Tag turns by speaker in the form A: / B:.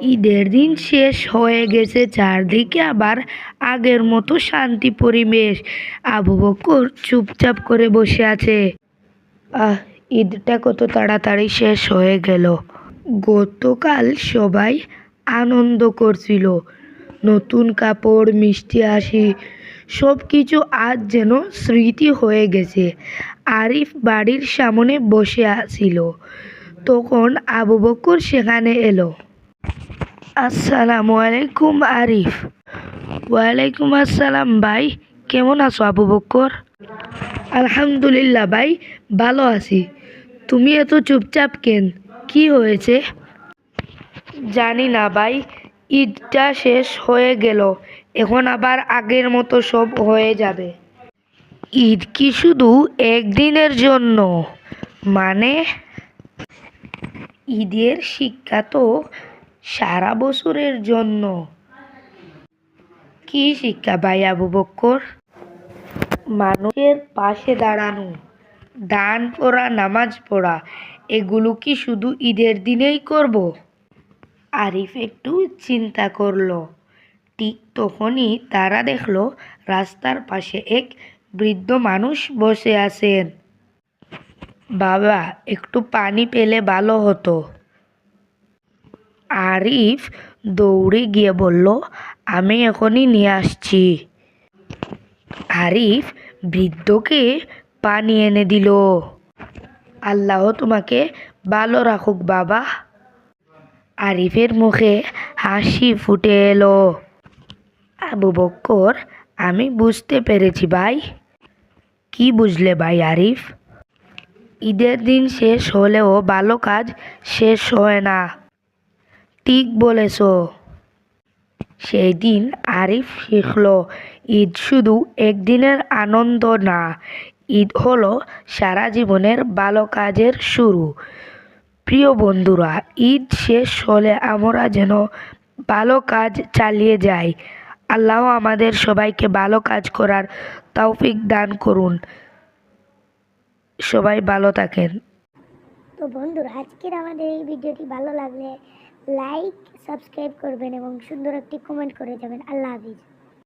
A: ঈদের দিন শেষ হয়ে গেছে, চারদিকে আবার আগের মতো শান্তি পরিবেশ। আবু বকর চুপচাপ করে বসে আছে। আহ, ঈদটা কত তাড়াতাড়ি শেষ হয়ে গেল। গতকাল সবাই আনন্দ করছিল, নতুন কাপড়, মিষ্টি হাসি, সব কিছু আজ যেন স্মৃতি হয়ে গেছে। আরিফ বাড়ির সামনে বসে আছিল, তখন আবু বকর সেখানে এলো। আসসালামু আলাইকুম আরিফ। ওয়ালাইকুম আসসালাম ভাই, কেমন আছো আবু বকর? আলহামদুলিল্লাহ ভাই, ভালো আছি। তুমি এত চুপচাপ কেন, কি হয়েছে? জানি না ভাই, ঈদটা শেষ হয়ে গেল, এখন আবার আগের মতো সব হয়ে যাবে। ঈদ কি শুধু একদিনের জন্য? মানে, ঈদের শিক্ষা তো সারা বছরের জন্য। কি শিক্ষা ভাই আবু বক্কর? মানুষের পাশে দাঁড়ানো, দান করা, নামাজ পড়া, এগুলো কি শুধু ঈদের দিনেই করব? আরিফ একটু চিন্তা করলো। ঠিক তখনই তারা দেখলো রাস্তার পাশে এক বৃদ্ধ মানুষ বসে আছেন। বাবা, একটু পানি পেলে ভালো হতো। আরিফ দৌড়ে গিয়ে বলল, আমি এখনই নিয়ে আসছি। আরিফ বৃদ্ধকে পানি এনে দিল। আল্লাহ তোমাকে ভালো রাখুক বাবা। আরিফের মুখে হাসি ফুটে এলো। আবু বক্কর, আমি বুঝতে পেরেছি ভাই। কি বুঝলে ভাই আরিফ? ঈদের দিন শেষ হলেও ভালো কাজ শেষ হয় না। ঠিক বলেছ। সেই দিন আরিফ শিখল, ঈদ শুধু একদিনের আনন্দ না, ঈদ হলো সারা জীবনের ভালো কাজের শুরু। প্রিয় বন্ধুরা, ঈদ শেষ হলে আমরা যেন ভালো কাজ চালিয়ে যাই। আল্লাহ আমাদের সবাইকে ভালো কাজ করার তৌফিক দান করুন। সবাই ভালো থাকেন।
B: তো বন্ধুরা, আজকের আমাদের এই ভিডিওটি ভালো লাগলে লাইক, সাবস্ক্রাইব করবেন এবং সুন্দর একটি কমেন্ট করে যাবেন। আল্লাহ হাফিজ।